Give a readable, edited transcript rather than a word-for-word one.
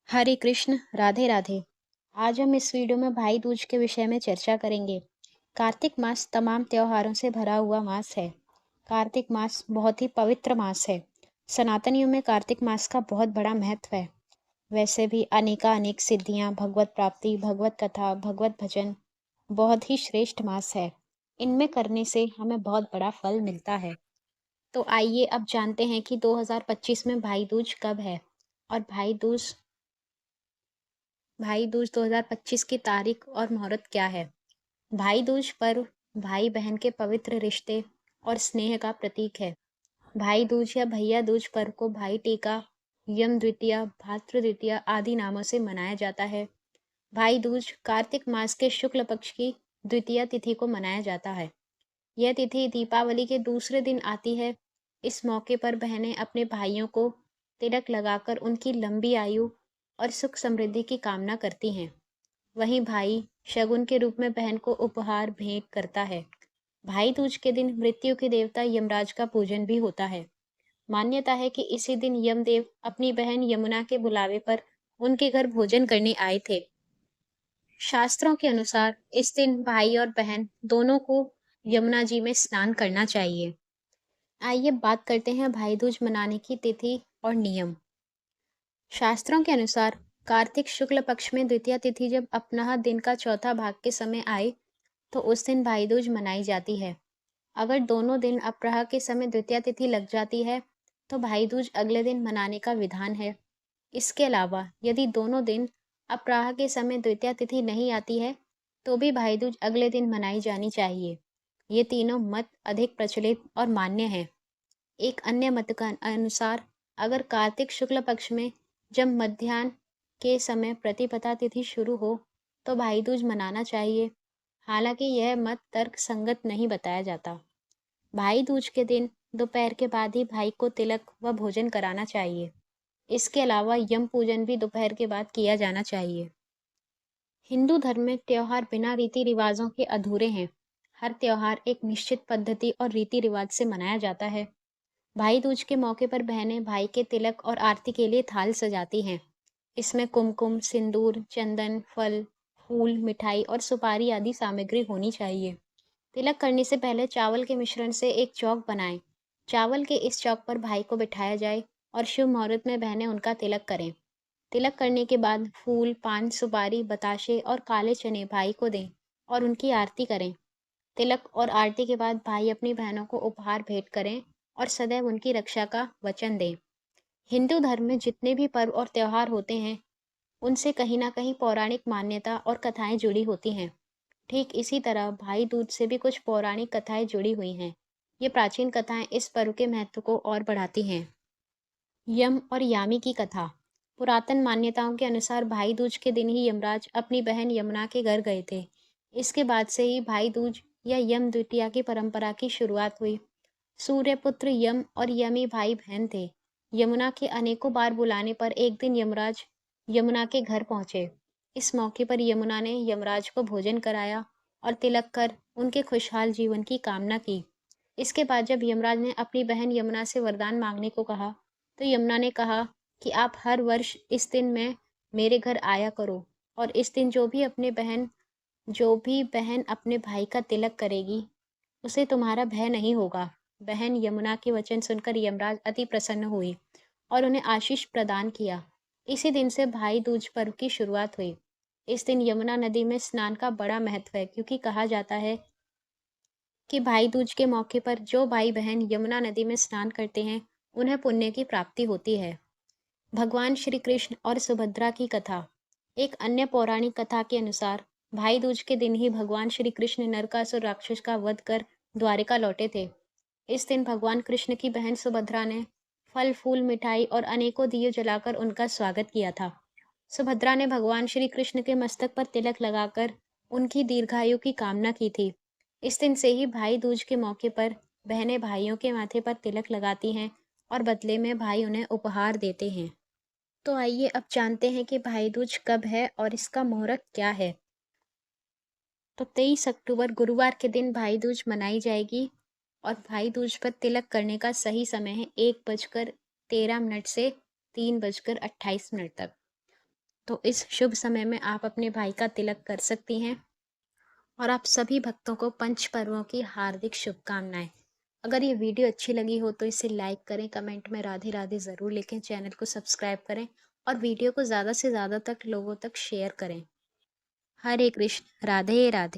हरे कृष्ण, राधे राधे। आज हम इस वीडियो में भाई दूज के विषय में चर्चा करेंगे। कार्तिक मास तमाम त्योहारों से भरा हुआ मास है। कार्तिक मास बहुत ही पवित्र मास है। सनातनियों में कार्तिक मास का बहुत बड़ा महत्व है। वैसे भी अनेक सिद्धियां, भगवत प्राप्ति, भगवत कथा, भगवत भजन बहुत ही श्रेष्ठ मास है। इनमें करने से हमें बहुत बड़ा फल मिलता है। तो आइए अब जानते हैं कि 2025 में भाई दूज कब है और भाई दूज 2025 की तारीख और मुहूर्त क्या है। भाई दूज पर्व भाई बहन के पवित्र रिश्ते और स्नेह का प्रतीक है। भाई दूज या भैया दूज पर्व को भाई टीका, यम द्वितीया, भातृ द्वितीया आदि नामों से मनाया जाता है। भाई दूज कार्तिक मास के शुक्ल पक्ष की द्वितीया तिथि को मनाया जाता है। यह तिथि दीपावली के दूसरे दिन आती है। इस मौके पर बहनें अपने भाइयों को तिलक लगाकर उनकी लंबी आयु और सुख समृद्धि की कामना करती हैं। वहीं भाई शगुन के रूप में बहन को उपहार भेंट करता है। भाई दूज के दिन मृत्यु के देवता यमराज का पूजन भी होता है। मान्यता है कि इसी दिन यमदेव अपनी बहन यमुना के बुलावे पर उनके घर भोजन करने आए थे। शास्त्रों के अनुसार इस दिन भाई और बहन दोनों को यमुना जी में स्नान करना चाहिए। आइए बात करते हैं भाई दूज मनाने की तिथि और नियम। शास्त्रों के अनुसार कार्तिक शुक्ल पक्ष में द्वितीया तिथि जब अपना दिन का चौथा भाग के समय आए तो उस दिन भाई दूज मनाई जाती है। अगर दोनों दिन अपराह के समय द्वितीया तिथि लग जाती है तो भाई दूज अगले दिन मनाने का विधान है। इसके अलावा यदि दोनों दिन अपराह के समय द्वितीया तिथि नहीं आती है तो भी भाई दूज अगले दिन मनाई जानी चाहिए। ये तीनों मत अधिक प्रचलित और मान्य हैं। एक अन्य मत का अनुसार अगर कार्तिक शुक्ल पक्ष में जब मध्याह्न के समय प्रतिपदा तिथि शुरू हो तो भाई दूज मनाना चाहिए। हालांकि यह मत तर्क संगत नहीं बताया जाता। भाई दूज के दिन दोपहर के बाद ही भाई को तिलक व भोजन कराना चाहिए। इसके अलावा यम पूजन भी दोपहर के बाद किया जाना चाहिए। हिंदू धर्म में त्योहार बिना रीति रिवाजों के अधूरे हैं। हर त्योहार एक निश्चित पद्धति और रीति रिवाज से मनाया जाता है। भाई दूज के मौके पर बहनें भाई के तिलक और आरती के लिए थाल सजाती हैं। इसमें कुमकुम, सिंदूर, चंदन, फल, फूल, मिठाई और सुपारी आदि सामग्री होनी चाहिए। तिलक करने से पहले चावल के मिश्रण से एक चौक बनाएं। चावल के इस चौक पर भाई को बिठाया जाए और शुभ मुहूर्त में बहनें उनका तिलक करें। तिलक करने के बाद फूल, पान, सुपारी, बताशे और काले चने भाई को दें और उनकी आरती करें। तिलक और आरती के बाद भाई अपनी बहनों को उपहार भेंट करें और सदैव उनकी रक्षा का वचन दें। हिंदू धर्म में जितने भी पर्व और त्योहार होते हैं, उनसे कहीं ना कहीं पौराणिक मान्यता और कथाएं जुड़ी होती हैं। ठीक इसी तरह भाई दूज से भी कुछ पौराणिक कथाएं जुड़ी हुई हैं। ये प्राचीन कथाएं इस पर्व के महत्व को और बढ़ाती हैं। यम और यामी की कथा। पुरातन मान्यताओं के अनुसार भाई दूज के दिन ही यमराज अपनी बहन यमुना के घर गए थे। इसके बाद से ही भाई दूज या यम द्वितीया की परंपरा की शुरुआत हुई। सूर्यपुत्र यम और यमी भाई बहन थे। यमुना के अनेकों बार बुलाने पर एक दिन यमराज यमुना के घर पहुंचे। इस मौके पर यमुना ने यमराज को भोजन कराया और तिलक कर उनके खुशहाल जीवन की कामना की। इसके बाद जब यमराज ने अपनी बहन यमुना से वरदान मांगने को कहा तो यमुना ने कहा कि आप हर वर्ष इस दिन में मेरे घर आया करो और इस दिन जो भी बहन अपने भाई का तिलक करेगी उसे तुम्हारा भय नहीं होगा। बहन यमुना के वचन सुनकर यमराज अति प्रसन्न हुई और उन्हें आशीष प्रदान किया। इसी दिन से भाई दूज पर्व की शुरुआत हुई। इस दिन यमुना नदी में स्नान का बड़ा महत्व है क्योंकि कहा जाता है कि भाई दूज के मौके पर जो भाई बहन यमुना नदी में स्नान करते हैं उन्हें पुण्य की प्राप्ति होती है। भगवान श्री कृष्ण और सुभद्रा की कथा। एक अन्य पौराणिक कथा के अनुसार भाई दूज के दिन ही भगवान श्री कृष्ण नरकासुर राक्षस का वध कर द्वारिका लौटे थे। इस दिन भगवान कृष्ण की बहन सुभद्रा ने फल फूल, मिठाई और अनेकों दिए जलाकर उनका स्वागत किया था। सुभद्रा ने भगवान श्री कृष्ण के मस्तक पर तिलक लगाकर उनकी दीर्घायु की कामना की थी। इस दिन से ही भाई दूज के मौके पर बहनें भाइयों के माथे पर तिलक लगाती हैं और बदले में भाई उन्हें उपहार देते हैं। तो आइए अब जानते हैं कि भाई दूज कब है और इसका मुहूर्त क्या है। तो 23 अक्टूबर गुरुवार के दिन भाई दूज मनाई जाएगी और भाई दूज पर तिलक करने का सही समय है 1:13 से 3:28 तक। तो इस शुभ समय में आप अपने भाई का तिलक कर सकती हैं और आप सभी भक्तों को पंच पर्वों की हार्दिक शुभकामनाएं। अगर ये वीडियो अच्छी लगी हो तो इसे लाइक करें, कमेंट में राधे राधे ज़रूर लिखें, चैनल को सब्सक्राइब करें और वीडियो को ज़्यादा से ज़्यादा तक लोगों तक शेयर करें। हरे कृष्ण, राधे राधे।